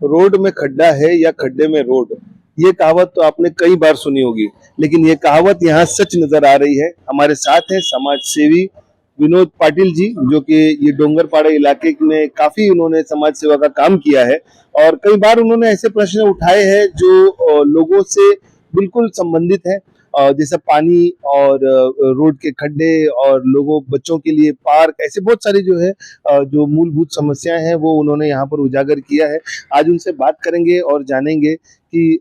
Road में खड्डा है या खड्डे में रोड, ये कहावत तो आपने कई बार सुनी होगी, लेकिन ये कहावत यहाँ सच नजर आ रही है। हमारे साथ है समाज सेवी विनोद पाटिल जी, जो कि ये डोंगरपाड़ा इलाके में काफी उन्होंने समाज सेवा का काम किया है और कई बार उन्होंने ऐसे प्रश्न उठाए हैं जो लोगों से बिल्कुल संबंधित है, जैसे पानी और रोड के खड्डे और लोगों बच्चों के लिए पार्क, ऐसे बहुत सारी जो है जो मूलभूत समस्याएं हैं वो उन्होंने यहाँ पर उजागर किया है। आज उनसे बात करेंगे और जानेंगे कि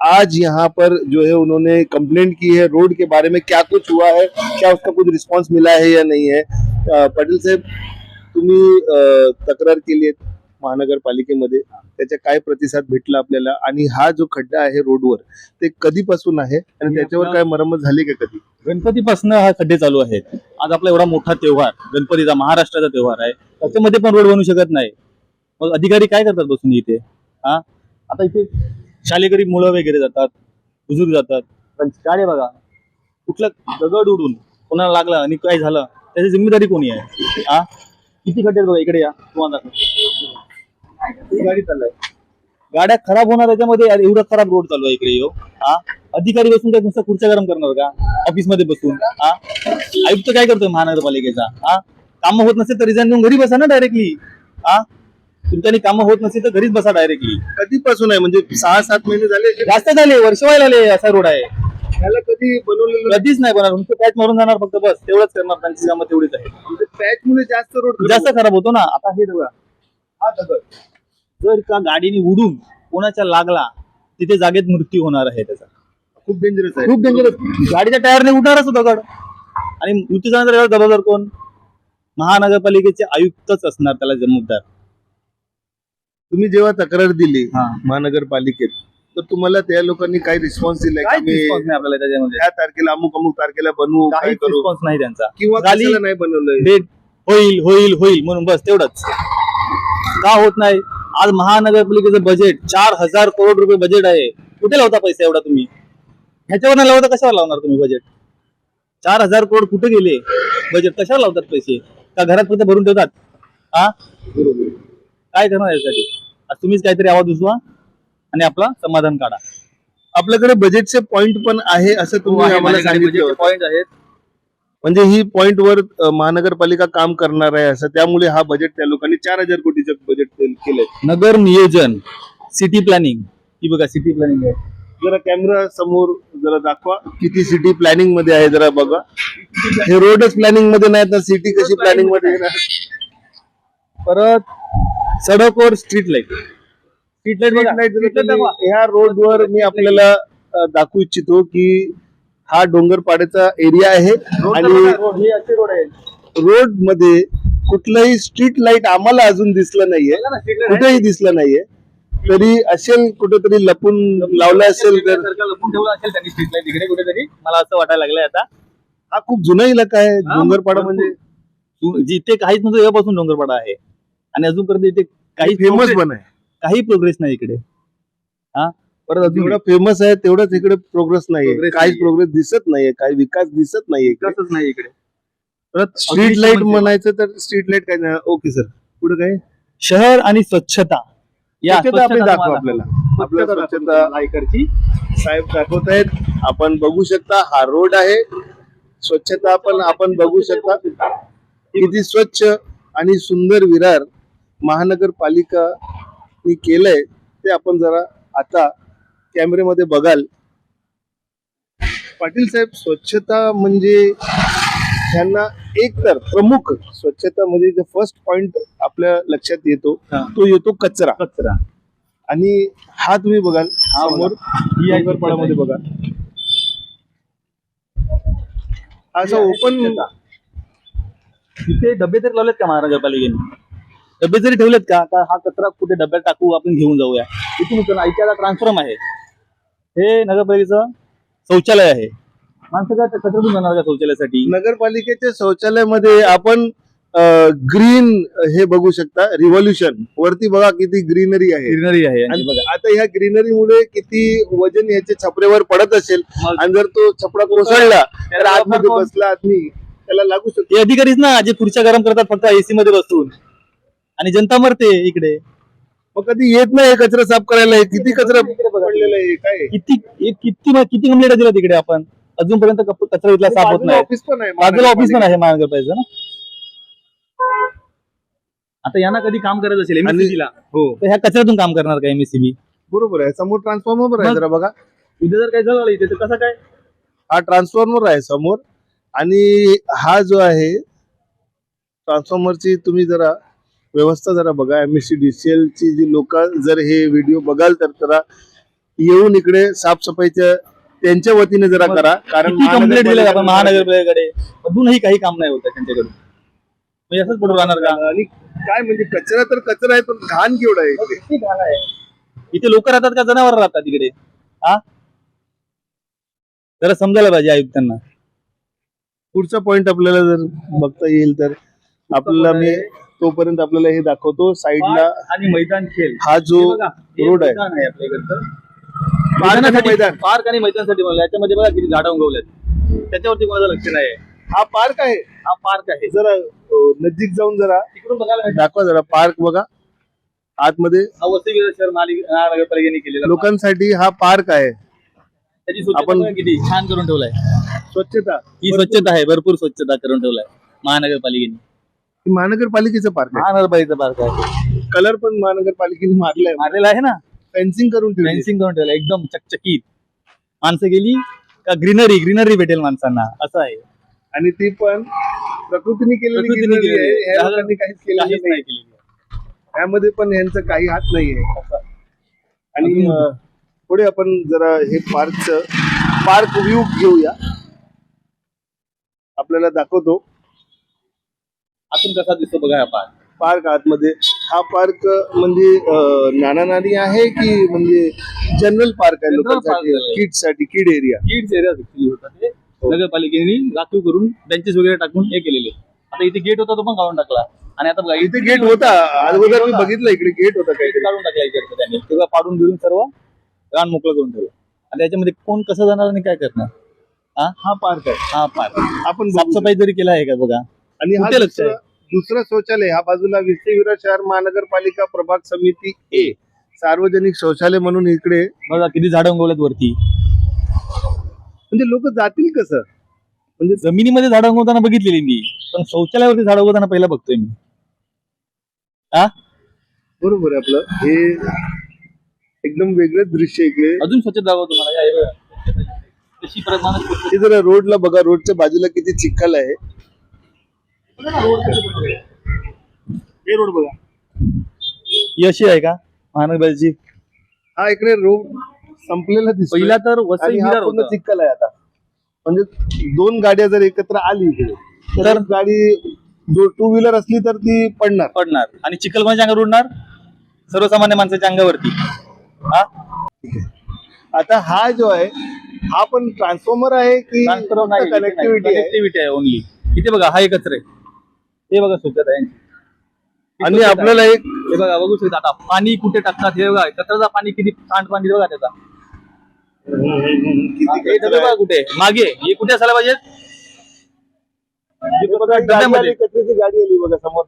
आज यहाँ पर जो है उन्होंने कंप्लेंट की है रोड के बारे में, क्या कुछ हुआ है, क्या उसका कुछ रिस्पॉन्स मिला है या नहीं है। पाटील साहेब, तुम्ही तक्रार केली आहे महानगरपालिकेमध्ये, त्याचा काय प्रतिसाद भेटला आपल्याला आणि हा जो खड्डा आहे रोडवर ते कधीपासून आहे आणि त्याच्यावर काय मरम्मत झाली का कधी? गणपतीपासून हा खड्डे चालू आहेत। आज आपला एवढा मोठा त्योहार, गणपतीचा महाराष्ट्राचा त्योहार आहे, त्याच्यामध्ये पण रोड बनू शकत नाही। मग अधिकारी काय करतात बसून इथे? आता इथे शालेकरी मुलं वगैरे जातात, बुजुर्ग जातात, पण गाडी बघा, कुठला दगड उडून कोणाला लागला आणि काय झालं त्याची जिम्मेदारी कोणी आहे? किती खड्डे बघा, इकडे या, तुम्हाला गाडी चाललाय, गाड्या खराब होणार, त्याच्यामध्ये एवढा खराब रोड चालू आहे इकडे। अधिकारी बसून काय नुसतं खुर्च्या गरम करणार का ऑफिस मध्ये बसून? आयुक्त काय करतोय महानगरपालिकेचा? काम होत नसेल तर रिझाईन देऊन घरी बसा ना डायरेक्टली। तुमच्यानी कामं होत नसेल तर घरीच बसा डायरेक्टली। कधीपासून आहे म्हणजे 6-7 महिने झाले? जास्त झाले, वर्ष व्हायला आले असा रोड आहे। त्याला कधी बनवलेलं? कधीच नाही बनणार, तुमचं पॅच मारून जाणार फक्त, बस तेवढंच करणार, त्यांची कामं तेवढीच आहे। म्हणजे पॅच मुळे जास्त रोड जास्त खराब होतो ना। आता हे बघा, हा दगड जर का गाडीने उडून कोणाच्या लागला तिथे जागेत मृत्यू होणार आहे त्याचा। खूप डेंजरस आहे, खूप डेंजरस। गाडीच्या टायरने उडणारच दगड आणि मृत्यू झाल्यानंतर जबाबदार कोण? महानगरपालिकेचे आयुक्तच असणार त्याला जबाबदार। तुम्ही जेव्हा तक्रार दिली महानगरपालिकेत, तर तुम्हाला त्या लोकांनी काही रिस्पॉन्स दिलाय? आपल्याला त्याच्यामध्ये त्या तारखेला अमुक तारखेला बनवू, काय करू? रिस्पॉन्स नाही त्यांचा, किंवा कशाला नाही बनवलंय? डेट होईल होईल होईल म्हणून बस तेवढंच का होत नाही। आज महानगरपालिकेचं बजेट 4000 करोड रुपये बजेट आहे, कुठे लावता पैसे एवढा तुम्ही? ह्याच्यावर नाही लावता कशावर लावणार तुम्ही बजेट? 4000 करोड कुठे गेले बजेट? कशावर लावतात पैसे? का घरात फक्त भरून ठेवतात? काय करणार यासाठी? आज तुम्हीच काहीतरी आवाज उचवा आणि आपला समाधान काढा। आपल्याकडे बजेटचे पॉइंट पण आहे असं तुम्ही आम्हाला सांगितलं। पॉइंट आहेत म्हणजे ही पॉइंट वर महानगरपालिका काम करणार आहे असं, त्यामुळे हा बजेट त्या लोकांनी 4000 कोटीचं बजेट केलंय। नगर नियोजन, सिटी प्लॅनिंग, ही बघा सिटी प्लॅनिंग आहे। जरा कॅमेरा समोर जरा दाखवा, किती सिटी प्लॅनिंग मध्ये आहे जरा बघा। हे रोडच प्लॅनिंग मध्ये नाही तर सिटी कशी प्लॅनिंग मध्ये येणार? परत सडक वर स्ट्रीट लाईट, स्ट्रीट लाईट ह्या रोडवर मी आपल्याला दाखवू इच्छितो की हा डोंगरपाड्याचा एरिया आहे आणि रोड मध्ये कुठलाही स्ट्रीट लाईट आम्हाला अजून दिसलं नाहीये, कुठेही दिसलं नाहीये। तरी असेल कुठेतरी लपून लावलं असेल, तर लपून ठेवलं असेल त्यांनी स्ट्रीट लाईट इकडे कुठेतरी, मला असं वाटायला लागलंय आता। हा खूप जुना इलाका आहे डोंगरपाडा, म्हणजे जिथे काहीच नव्हतं तेव्हापासून डोंगरपाडा आहे आणि अजूनपर्यंत इथे काही फेमस पण आहे, काही प्रोग्रेस नाही इकडे। परत जेवढा फेमस आहे तेवढंच इकडे प्रोग्रेस नाहीये, काहीच प्रोग्रेस दिसत नाहीये, काही विकास दिसत नाहीये इकडे। परत स्ट्रीट लाईट म्हणायचं तर स्ट्रीट लाईट काय नाही। ओके सर, पुढे काय? शहर आणि स्वच्छता या दाखवा आपल्याला, आपल्या स्वच्छता लायकरची साहेब दाखवत आहेत। आपण बघू शकता हा रोड आहे, स्वच्छता पण आपण बघू शकता किती स्वच्छ आणि सुंदर विरार महानगरपालिकाने केलंय ते आपण जरा आता कॅमेऱ्यामध्ये बघाल। पाटील साहेब, स्वच्छता म्हणजे त्यांना एक तर प्रमुख स्वच्छता मध्ये जो फर्स्ट पॉइंट आपल्या लक्षात येतो तो येतो कचरा। आणि हा तुम्ही बघाल समोर डोंगरपाड्यामध्ये बघा, असं ओपन तिथे डबे तरी लावलेत का महानगरपालिकेने? डबे जरी ठेवलेत का? हा कचरा कुठे डब्यात टाकू, आपण घेऊन जाऊया। इथून ऐकायला ट्रान्सफॉर्म आहे, हे नगरपालिकेचं शौचालय आहे। माणसं काय कचरा जाणार का शौचालयासाठी? नगरपालिकेच्या शौचालयामध्ये आपण ग्रीन हे बघू शकता, रिव्होल्युशन वरती बघा किती ग्रीनरी आहे। आता ह्या ग्रीनरी मुळे किती वजन याच्या छपरेवर पडत असेल, आणि जर तो छपरा कोसळला तर आतमध्ये बसला आदमी त्याला लागू शकतो। हे अधिकारीच ना जे खुर्च्या गरम करतात फक्त एसी मध्ये बसून, आणि जनता मरते इकडे। मग कधी येत नाही कचरा साफ करायला, हे किती कचरा पडलेला आहे काय आहे? किती कंप्लेंट दिला तिकडे आपण, अजूनपर्यंत कचरा इथला साफ होत बाजूला नाही. ऑफिस पण आहे बाजूला ऑफिस पण आहे महानगरपालिकेचं ना. आता यांना कधी काम करायचं असेल MSCB ला, हो तर ह्या कचऱ्यातून काम करणार का MSCB? बरोबर आहे. समोर ट्रान्सफॉर्मर आहे, मग? जरा बघा. इथे जर काही झालं इथे तर कसं काय? हा ट्रान्सफॉर्मर आहे समोर, आणि हा जो आहे ट्रान्सफॉर्मरची तुम्ही जरा व्यवस्था जरा बघा. MSCDCL ची जी लोक जर हे व्हिडिओ बघाल तर जरा येऊन इकडे साफसफाईच्या त्यांच्या वतीने जरा करा. कारण किती कंप्लेंट दिले आपण महानगरपालिकेकडे, अजूनही काही काम नाही होत त्यांच्याकडून. म्हणजे असंच पडून राहणार का? आणि काय म्हणजे कचरा तर कचरा आहे, पण घाण केवढा आहे इथे. किती घाण आहे. इथे लोक राहतात का जनावर राहतात तिकडे? हा, जरा समजायला पाहिजे आयुक्तांना. पुढचा पॉइंट आपल्याला जर बघता येईल तर आपल्याला मी तोपर्यंत आपल्याला हे दाखवतो. साईडला आणि मैदान खेळ हा जो हे बघा, हे रोड आहे, मैदान आहे आपल्याकडचं. मैदान. पार्क आणि मैदानासाठी मला याच्यामध्ये बघा किती झाडं उगवल्यात, त्याच्यावरती कोणाचं लक्ष नाही. हा पार्क आहे, हा पार्क आहे. जरा नजीक जाऊन जरा तिकडून बघायला भेटतं. दाखवा जरा पार्क बघा आतमध्ये. हा वसई शहर महानगरपालिकेने केलेला लोकांसाठी हा पार्क आहे. त्याची स्वच्छता आपण- बघा किती छान करून ठेवलाय. स्वच्छता ही स्वच्छता आहे, भरपूर स्वच्छता करून ठेवलाय महानगरपालिकेने. ही महानगरपालिकेचं पार्क आहे. महानगरपालिकेचा पार्क आहे, कलर पण महानगरपालिकेने मारलाय, मारलेला आहे ना, फेन्सिंग करून ठेवली. फेन्सिंग करून ठेवलं एकदम चकचकीत. माणसं गेली का ग्रीनरी भेटेल माणसांना, असं आहे. आणि ती पण प्रकृतीने केलेली प्रकृतीने greenery आहे. केलेली. ह्या लोकांनी काहीच केलेलं काहीच नाही. नाही केलेली. यामध्ये पण यांचा काही हात नाहीये असं. आणि अजून- पुढे आपण जरा हे पार्क व्ह्यू घेऊया, आपल्याला दाखवतो आतून कसा दिसतो बघा हा पार्क. पार्क आतमध्ये. हा पार्क म्हणजे नाना नानी आहे की म्हणजे जनरल पार्क आहे General लोकांसाठी, park आहे. किड्स साठी, किड एरिया. किड्स एरिया ऍक्च्युअली होता ते नगरपालिकेने राखीव करून बेंचेस वगैरे टाकून हे केलेले. आता इथे गेट होता तो पण काढून टाकला, आणि आता बघा इथे गेट होता अगोदर, मी बघितलं इकडे गेट होता गेट काहीतरी. काढून टाकला इकडचं त्यांनी, तेव्हा पाडून बिडून सर्व रान मोकळं करून ठेवलं. आणि त्याच्यामध्ये कोण कसं जाणार आणि काय करणार? हा पार्क आहे. हा पार्क आपण बघू साफसफाई जरी केला आहे का बघा. आणि हा कुठे लक्ष आहे? दुसरं शौचालय ह्या बाजूला विसई विरार शहर महानगरपालिका प्रभाग समिती ए सार्वजनिक शौचालय म्हणून इकडे. बघा किती झाडं उगवलेत वरती. म्हणजे लोक जातील कसं? म्हणजे जमिनीमध्ये झाडं उगवताना बघितलेली मी, पण शौचालयावरती झाडं उगवताना पहिला बघतोय मी. हा, बरोबर आहे आपलं हे एकदम वेगळंच दृश्य इकडे. अजून स्वच्छता दाखवतो तुम्हाला. या, हे बघा. तशी परत माणूस स्वच्छ- हे जरा रोडला बघा, रोडच्या बाजूला किती चिखल आहे. हे रोड बघा, ही अशी आहे का महानगरपालिकेची? हा इकडे रोड संपलेला दिसतो. पहिला तर वसई आणि हा विरार पूर्ण होता. चिखल आहे आता. म्हणजे दोन गाड्या जर एकत्र आली इकडे तर तर- गाडी टू व्हीलर असली तर ती पडणार. आणि चिखल कोणाच्या अंगावर उडणार? सर्वसामान्य माणसाच्या अंगावरती. हा, आता हा जो आहे हा पण ट्रान्सफॉर्मर आहे की कनेक्टिव्हिटी आहे? कनेक्टिव्हिटी आहे ओनली. इथे बघा हा एकच आहे, ते बघा स्वच्छता आहे यांची. ही आणि स्वच्छता आहे. आपल्याला एक हे बघा बघू शकता आता पाणी कुठे टाकतात, हे बघा कचऱ्याचा पाणी किती सांडपाणी बघा त्याचा. हे डबे बघा कुठे मागे, हे कुठे असायला पाहिजे? हे बघा, गाडी आली, कचऱ्याची गाडी आली बघा समोर.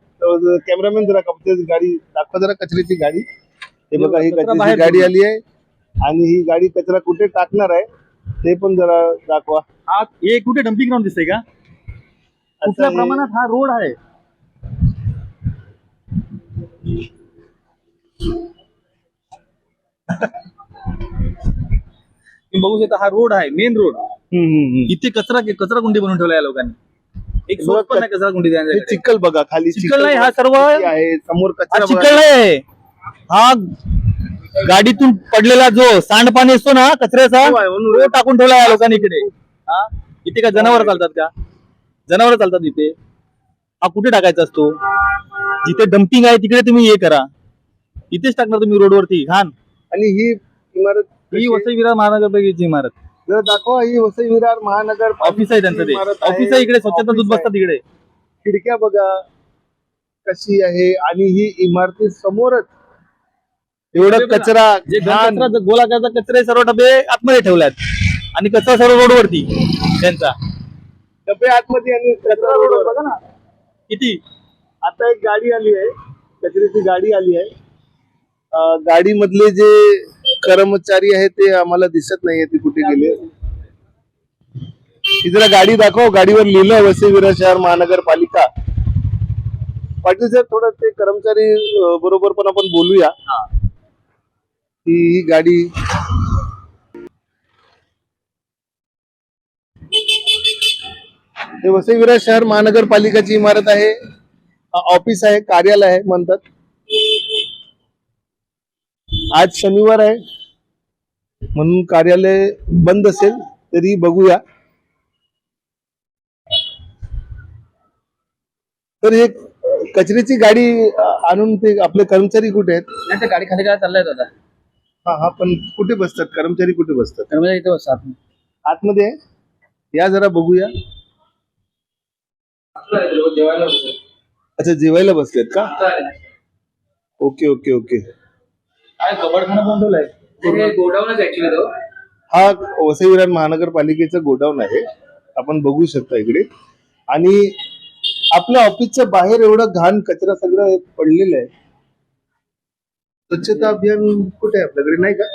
कॅमेरामॅन जरा कचऱ्याची गाडी दाखवा, जरा कचऱ्याची गाडी. हे बघा ही कचरा कचऱ्याची बाहेर गाडी ठेवला. आली आहे, आणि ही गाडी कचरा कुठे टाकणार आहे ते पण जरा दाखवा. हा, हे कुठे डम्पिंग ग्राउंड दिसतंय का? कुठल्या हे- प्रमाणात हा रोड आहे? तुम्ही बघू शकता हा रोड आहे, मेन रोड. इथे कचरा कुंडी बनवून ठेवला या लोकांनी. एक सोर्स पण नाही कचरा कुंडी हे द्यायला. चिखल बघा, खाली चिखल नाही, हा सर्व किती आहे. समोर हा कचरा बघा. चिखल नाही आहे, हा गाडीतून पडलेला जो सांडपाणी असतो ना कचऱ्याचा, हो आहे, म्हणून. तो टाकून ठेवला या लोकांनी इकडे. हा, इथे का जनावर चालतात का? जनावर चालतात इथे. हा कुठे टाकायचा असतो? जिथे डम्पिंग आहे तिकडे तुम्ही हे करा, इथेच टाकणार तुम्ही रोडवरती घाण. आणि ही इमारत ही वसई विरार महानगरपालिकेची इमारत. जरा दाखवा. ही वसई विरार महानगर ऑफिस आहे त्यांचं, ते ऑफिस आहे इकडे. स्वच्छता दूध बसतात इकडे. खिडक्या बघा कशी आहे, आणि ही इमारती समोरच एवढं कचरा, जे घाण. कचरा गोलाकारचा कचरे सर्व डबे आतमध्ये ठेवल्यात, आणि कचरा सर्व रोडवरती त्यांचा. डबे आतमध्ये आणि कचरा रोडवर. बघा ना किती. आता एक गाडी आली आहे, कचऱ्याची गाडी आली आहे. गाडीमधले जे कर्मचारी आहेत ते आम्हाला दिसत नाहीये, ते कुठे गेले. ती जरा गाडी दाखव, गाडीवर लिहिलं वसई विरार शहर महानगरपालिका. पाटील साहेब, थोडं ते कर्मचारी बरोबर पण आपण बोलूया. ही गाडी हे वसई विरार शहर महानगरपालिकाची इमारत आहे, ऑफिस आहे, कार्यालय आहे म्हणतात. आज शनिवार आहे म्हणून कार्यालय बंद असेल, तरी बघूया. तर हे कचऱ्याची गाडी आणून ते आपले कर्मचारी कुठे आहेत? नाही ते गाडी खाली काय चाललाय दादा. हा, पण कुठे बसतात कर्मचारी, कुठे बसतात? कर्मचारी इथे बसतात. आतमध्ये आहे? या जरा बघूया. जेवायला अच्छा, जेवायला बसलेत का? Okay okay okay. काय कबडखाना पण ठेवलाय? गोडाऊनच ऍक्च्युली तो. हा वसई विरार महानगरपालिकेचं गोडाऊन आहे, आपण बघू शकता इकडे. आणि आपल्या ऑफिसच्या बाहेर एवढं घाण कचरा सगळं पडलेलं आहे. स्वच्छता अभियान कुठे आहे आपल्याकडे, नाही का?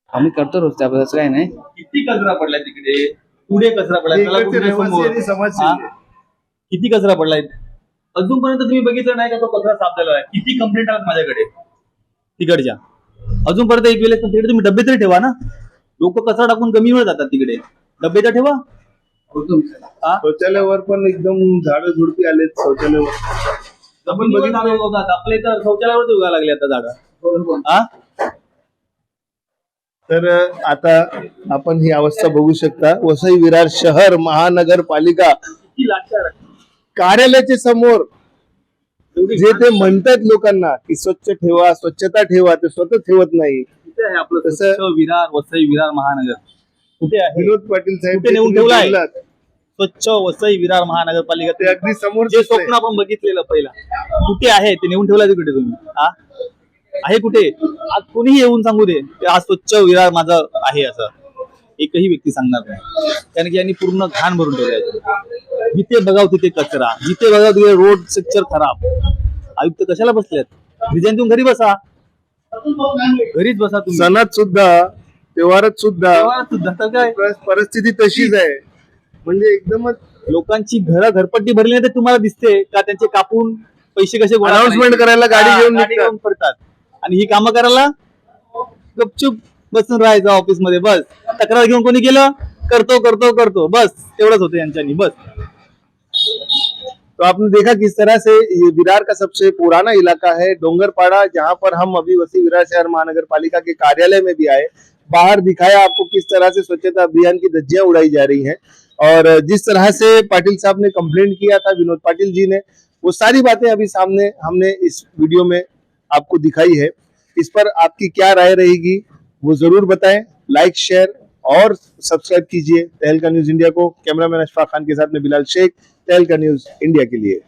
आम्ही करतो रोज त्याबद्दल असं काही नाही. किती कचरा पडलाय तिकडे, पुढे कचरा पडलाय, त्याला इकडचे कुठे रहिवासी समोर. आणि समाजसेवी. हा? किती कचरा पडलाय अजूनपर्यंत तुम्ही बघितलं नाही का तो कचरा साफ झाला आहे? किती कंप्लेंट आल्यात माझ्याकडे तिकडच्या. अजूनपर्यंत एक वेळेस तिकडे तुम्ही डबे तरी ठेवा ना. लोक कचरा टाकून कमी वेळ जातात तिकडे, डबे तर ठेवा. हा? शौचालयावर पण एकदम झाडं झुडपी आलेत शौचालयावर. आपण बघितलं आपले तर शौचालयावरच उगा लागले आता झाडं. हा? तर आता आपण ही अवस्था बघू शकता. वसई विरार शहर महानगरपालिका किती लाचार आहे. कार्यालयाच्या समोर जे ते म्हणतात लोकांना की स्वच्छ ठेवा, स्वच्छता ठेवा, ते स्वतः ठेवत नाही. कुठे आहे आपलं तसं- स्वच्छ विरार, वसई विरार महानगर कुठे आहे? विनोद पाटील साहेब कुठे नेऊन तुम्ही ठेवलाय? बोललात, स्वच्छ वसई विरार महानगरपालिका ते अगदी समोर जे स्वप्न आपण बघितलेलं पहिला कुठे आहे ते नेऊन ठेवलं तिकडे तुम्ही. हा? आहे कुठे? आज कोणीही येऊन सांगू दे की आज स्वच्छ विरार माझं आहे असं एकही व्यक्ती सांगणार नाही. कारण की यांनी पूर्ण घाण भरून ठेवलंय. जिथे बघाव तिथे कचरा, जिथे बघाव तिथे रोड स्ट्रक्चर खराब. आयुक्त कशाला बसलेत? रिझाईन देऊन घरी बसा, घरीच बसा तुम्ही. सणात सुद्धा, त्योहारात सुद्धा तेव्हा सुद्धा तर काय परिस्थिती तशीच आहे. म्हणजे एकदमच लोकांची घरपट्टी भरली नाही तर तुम्हाला दिसते का त्यांचे कापून पैसे कसे गोळा अनाउन्समेंट करायचे? करायला गाडी हा, घेऊन गाडी निघतात. घेऊन पडतात. आणि ही कामं करायला गपचूप बसून राहायचं ऑफिस मध्ये. बस तक्रार घेऊन कोणी गेलं, करतो करतो करतो, बस तेवढंच होतं यांच्यानी. बस तो आपने देखा किस तरह से ये विरार का सबसे पुराना इलाका है डोंगरपाड़ा, जहां पर हम अभी वसई विरार शहर महानगर पालिका के कार्यालय में भी आए. बाहर दिखाया आपको किस तरह से स्वच्छता अभियान की धज्जियां उड़ाई जा रही हैं. और जिस तरह से पाटिल साहब ने कंप्लेंट किया था, विनोद पाटिल जी ने, वो सारी बातें अभी सामने हमने इस वीडियो में आपको दिखाई है. इस पर आपकी क्या राय रहेगी वो जरूर बताएं. लाइक, शेयर और सब्सक्राइब कीजिए तहलका न्यूज इंडिया को. कैमरामैन अशफाक खान के साथ में बिलाल शेख, तहलका न्यूज इंडिया के लिए.